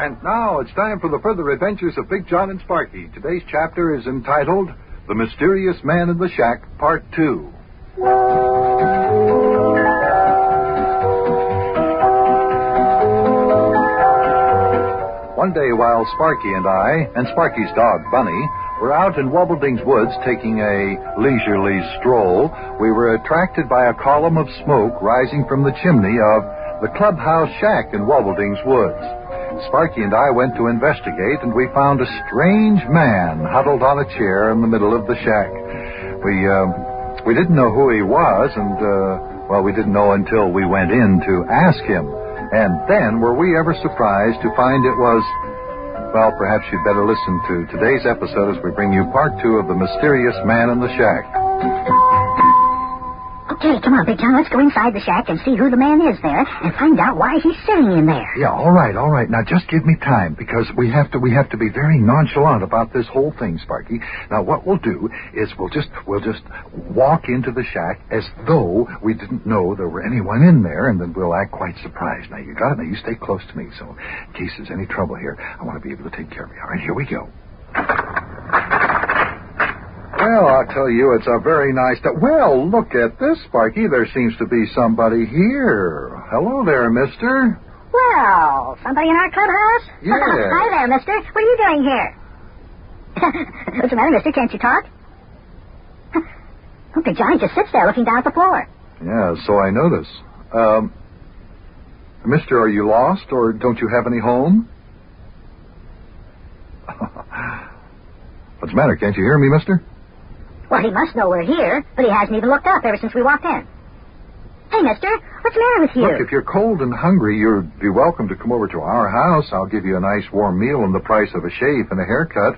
And now it's time for the further adventures of Big Jon and Sparkie. Today's chapter is entitled The Mysterious Man in the Shack, Part 2. One day while Sparkie and I, and Sparkie's dog Bunny, were out in Wobbleding's woods taking a leisurely stroll, we were attracted by a column of smoke rising from the chimney of the clubhouse shack in Wobbleding's woods. Sparkie and I went to investigate, and we found a strange man huddled on a chair in the middle of the shack. We didn't know who he was, and, we didn't know until we went in to ask him. And then were we ever surprised to find it was... Well, perhaps you'd better listen to today's episode as we bring you part 2 of The Mysterious Man in the Shack. Okay, come on, Big Jon. Let's go inside the shack and see who the man is there and find out why he's sitting in there. Yeah, all right. Now, just give me time, because we have to be very nonchalant about this whole thing, Sparkie. Now, what we'll do is we'll just walk into the shack as though we didn't know there were anyone in there, and then we'll act quite surprised. Now, you got it? Now, you stay close to me, so in case there's any trouble here, I want to be able to take care of you. All right, here we go. Well, I'll tell you, it's a very nice... Well, look at this, Sparkie. There seems to be somebody here. Hello there, mister. Well, somebody in our clubhouse? Yeah. Hi there, mister. What are you doing here? What's the matter, mister? Can't you talk? Oh, Big Jon just sits there looking down at the floor. Yeah, so I notice. Mister, are you lost, or don't you have any home? What's the matter? Can't you hear me, mister? Well, he must know we're here, but he hasn't even looked up ever since we walked in. Hey, mister, what's the matter with you? Look, if you're cold and hungry, you'd be welcome to come over to our house. I'll give you a nice warm meal and the price of a shave and a haircut.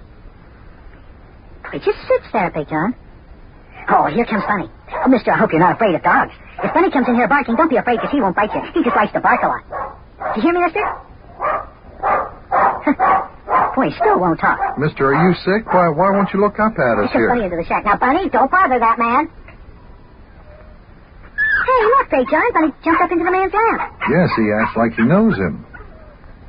He just sits there, Big Jon. Oh, here comes Bunny. Oh, mister, I hope you're not afraid of dogs. If Bunny comes in here barking, don't be afraid, because he won't bite you. He just likes to bark a lot. Do you hear me, mister? Boy, he still won't talk. Mister, are you sick? Why won't you look up at us here? Bunny into the shack. Now, Bunny, don't bother that man. Hey, look, Big Jon. Bunny jumped up into the man's lap. Yes, he acts like he knows him.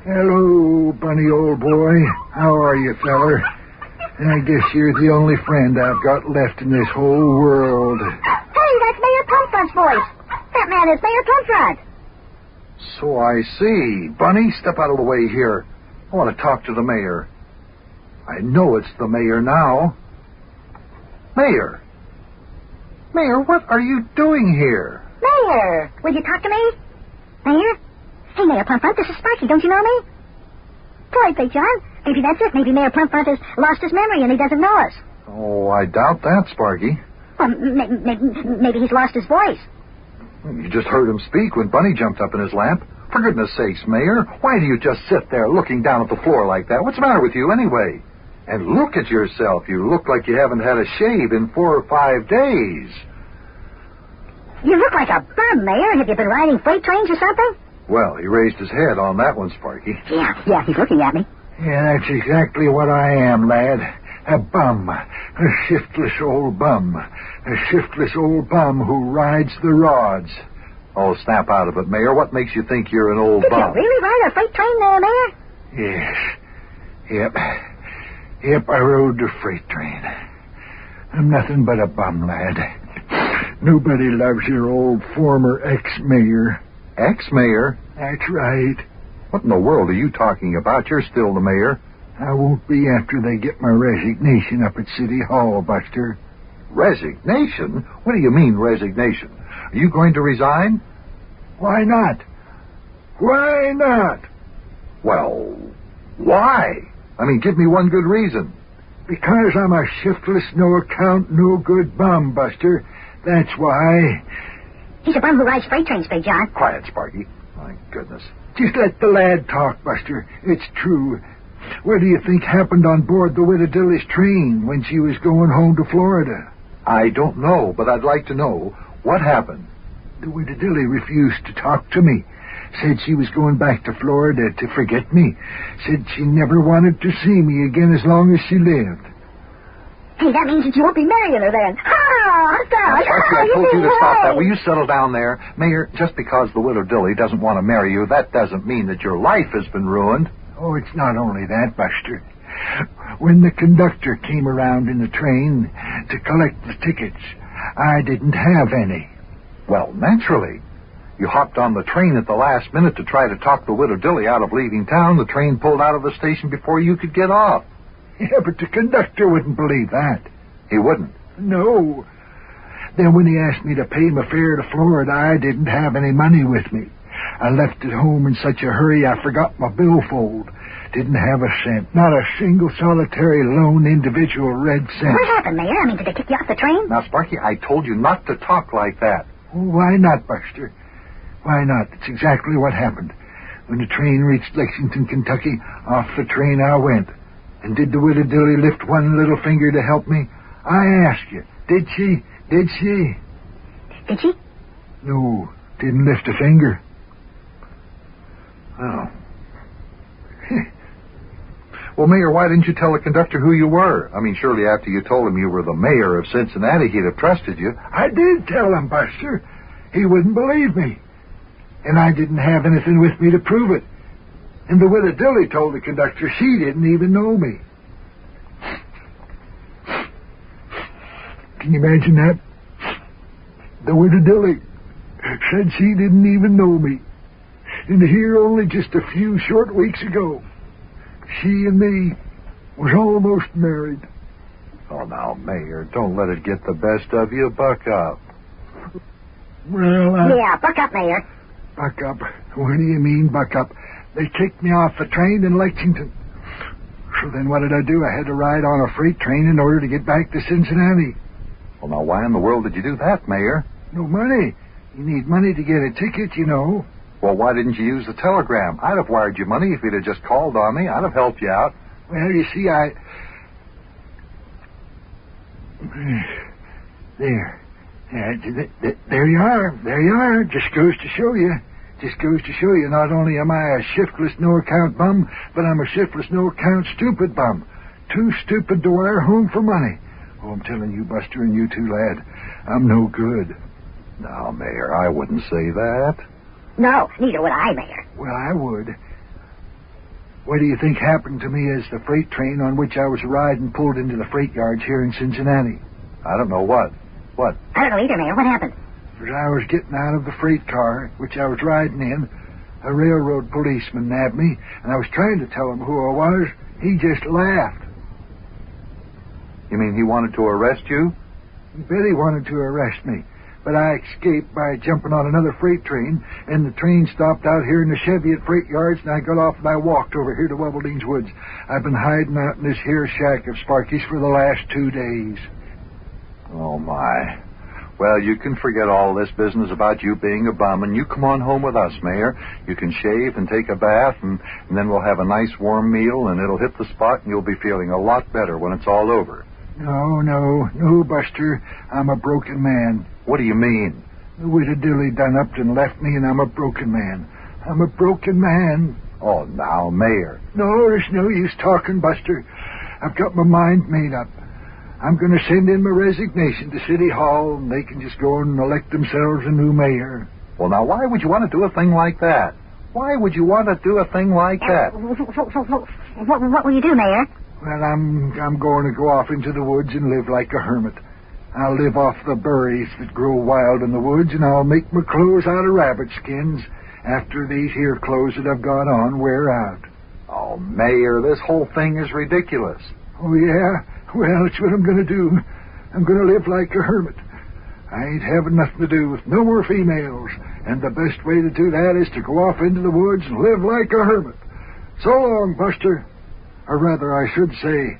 Hello, Bunny, old boy. How are you, feller? I guess you're the only friend I've got left in this whole world. Hey, that's Mayor Plumfront's voice. That man is Mayor Plumfront. So I see. Bunny, step out of the way here. I want to talk to the mayor. I know it's the mayor now. Mayor! Mayor, what are you doing here? Mayor! Will you talk to me? Mayor? Hey, Mayor Plumfront, this is Sparkie. Don't you know me? Boy, Big Jon. Maybe that's it. Maybe Mayor Plumfront has lost his memory and he doesn't know us. Oh, I doubt that, Sparkie. Well, maybe he's lost his voice. You just heard him speak when Bunny jumped up in his lap. For goodness sakes, Mayor, why do you just sit there looking down at the floor like that? What's the matter with you anyway? And look at yourself. You look like you haven't had a shave in 4 or 5 days. You look like a bum, Mayor. Have you been riding freight trains or something? Well, he raised his head on that one, Sparkie. Yeah, he's looking at me. Yeah, that's exactly what I am, lad. A bum. A shiftless old bum. A shiftless old bum who rides the rods. Oh, snap out of it, Mayor. What makes you think you're an old bum? Did you really ride a freight train there, Mayor? Yes. Yep, I rode the freight train. I'm nothing but a bum, lad. Nobody loves your old former ex-mayor. Ex-mayor? That's right. What in the world are you talking about? You're still the mayor. I won't be after they get my resignation up at City Hall, Buster. Resignation? What do you mean, resignation? Are you going to resign? Why not? Why not? Well, why? I mean, give me one good reason. Because I'm a shiftless, no-account, no-good bum, Buster. That's why. He's a bum who rides freight trains, Big Jon. Quiet, Sparkie. My goodness. Just let the lad talk, Buster. It's true. What do you think happened on board the Wittadilly's train when she was going home to Florida? I don't know, but I'd like to know. What happened? The Wittadilly refused to talk to me. Said she was going back to Florida to forget me. Said she never wanted to see me again as long as she lived. Hey, that means that you won't be marrying her then. I told you to stop that. Will you settle down there? Mayor, just because the widow Dilly doesn't want to marry you, that doesn't mean that your life has been ruined. Oh, it's not only that, Buster. When the conductor came around in the train to collect the tickets, I didn't have any. Well, naturally. You hopped on the train at the last minute to try to talk the widow Dilly out of leaving town. The train pulled out of the station before you could get off. Yeah, but the conductor wouldn't believe that. He wouldn't? No. Then when he asked me to pay my fare to Florida, I didn't have any money with me. I left at home in such a hurry I forgot my billfold. Didn't have a cent. Not a single solitary lone individual red cent. What happened, Mayor? I mean, did they kick you off the train? Now, Sparkie, I told you not to talk like that. Oh, why not, Buster? Why not? It's exactly what happened. When the train reached Lexington, Kentucky, off the train I went. And did the widow Dilly lift one little finger to help me? I ask you, did she? Did she? Did she? No, didn't lift a finger. Oh. Well, Mayor, why didn't you tell the conductor who you were? I mean, surely after you told him you were the mayor of Cincinnati, he'd have trusted you. I did tell him, Buster. He wouldn't believe me. And I didn't have anything with me to prove it. And the widow Dilly told the conductor she didn't even know me. Can you imagine that? The widow Dilly said she didn't even know me. And here only just a few short weeks ago, she and me was almost married. Oh, now, Mayor, don't let it get the best of you. Buck up. Well, Yeah, buck up, Mayor. Buck up? What do you mean, buck up? They kicked me off the train in Lexington. So then what did I do? I had to ride on a freight train in order to get back to Cincinnati. Well, now, why in the world did you do that, Mayor? No money. You need money to get a ticket, you know. Well, why didn't you use the telegram? I'd have wired you money if you'd have just called on me. I'd have helped you out. Well, you see, There. There you are. There you are. Just goes to show you. Just goes to show you, not only am I a shiftless, no-account bum, but I'm a shiftless, no-account stupid bum. Too stupid to wire home for money. Oh, I'm telling you, Buster, and you too, lad, I'm no good. Now, Mayor, I wouldn't say that. No, neither would I, Mayor. Well, I would. What do you think happened to me as the freight train on which I was riding pulled into the freight yards here in Cincinnati? I don't know what. What? I don't know either, Mayor. What happened? As I was getting out of the freight car, which I was riding in, a railroad policeman nabbed me, and I was trying to tell him who I was. He just laughed. You mean he wanted to arrest you? He bet he wanted to arrest me, but I escaped by jumping on another freight train, and the train stopped out here in the Chevy at freight yards, and I got off and I walked over here to Wubbledine's Woods. I've been hiding out in this here shack of Sparkie's for the last 2 days. Oh, my. Well, you can forget all this business about you being a bum, and you come on home with us, Mayor. You can shave and take a bath, and then we'll have a nice warm meal, and it'll hit the spot, and you'll be feeling a lot better when it's all over. No, Buster. I'm a broken man. What do you mean? The widow Dilly done up and left me, and I'm a broken man. I'm a broken man. Oh, now, Mayor. No, there's no use talking, Buster. I've got my mind made up. I'm going to send in my resignation to City Hall, and they can just go and elect themselves a new mayor. Well, now, why would you want to do a thing like that? Why would you want to do a thing like that? What will you do, Mayor? Well, I'm going to go off into the woods and live like a hermit. I'll live off the berries that grow wild in the woods, and I'll make my clothes out of rabbit skins after these here clothes that I've got on wear out. Oh, Mayor, this whole thing is ridiculous. Oh, yeah? Well, that's what I'm going to do. I'm going to live like a hermit. I ain't having nothing to do with no more females, and the best way to do that is to go off into the woods and live like a hermit. So long, Buster. Or rather, I should say,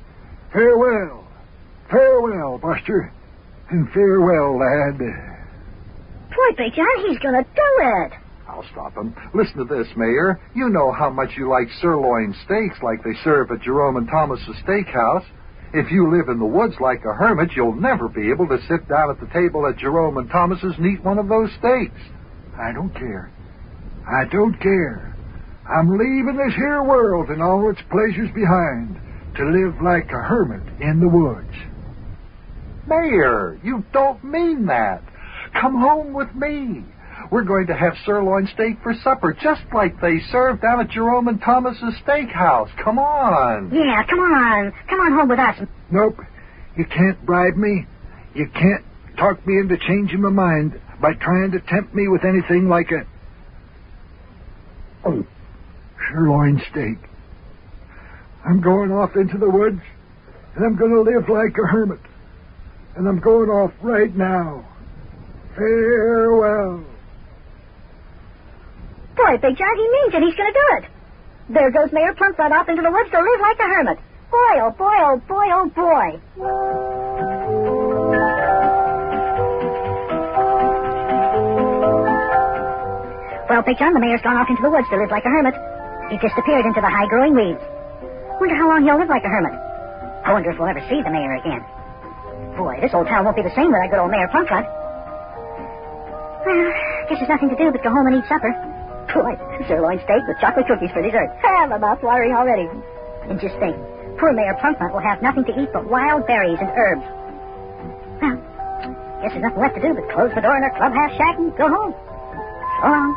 farewell. Farewell, Buster. And farewell, lad. Boy, Big John, he's gonna do it. I'll stop him. Listen to this, Mayor. You know how much you like sirloin steaks like they serve at Jerome and Thomas's steakhouse. If you live in the woods like a hermit, you'll never be able to sit down at the table at Jerome and Thomas's and eat one of those steaks. I don't care. I don't care. I'm leaving this here world and all its pleasures behind to live like a hermit in the woods. Mayor, you don't mean that. Come home with me. We're going to have sirloin steak for supper, just like they serve down at Jerome and Thomas's steakhouse. Come on. Yeah, come on. Come on home with us. Nope. You can't bribe me. You can't talk me into changing my mind by trying to tempt me with anything like a sirloin steak. I'm going off into the woods, and I'm going to live like a hermit. And I'm going off right now. Farewell. Boy, Big John, he means it. He's going to do it. There goes Mayor Plumfront off into the woods to live like a hermit. Boy, oh boy, oh boy, oh boy. Well, Big John, the mayor's gone off into the woods to live like a hermit. He disappeared into the high-growing weeds. Wonder how long he'll live like a hermit. I wonder if we'll ever see the mayor again. Boy, this old town won't be the same without good old Mayor Plumfront. Well, guess there's nothing to do but go home and eat supper. Boy, sirloin steak with chocolate cookies for dessert. My mouth's watering already. And just think, poor Mayor Plumfront will have nothing to eat but wild berries and herbs. Well, guess there's nothing left to do but close the door in our clubhouse shack and go home. So long.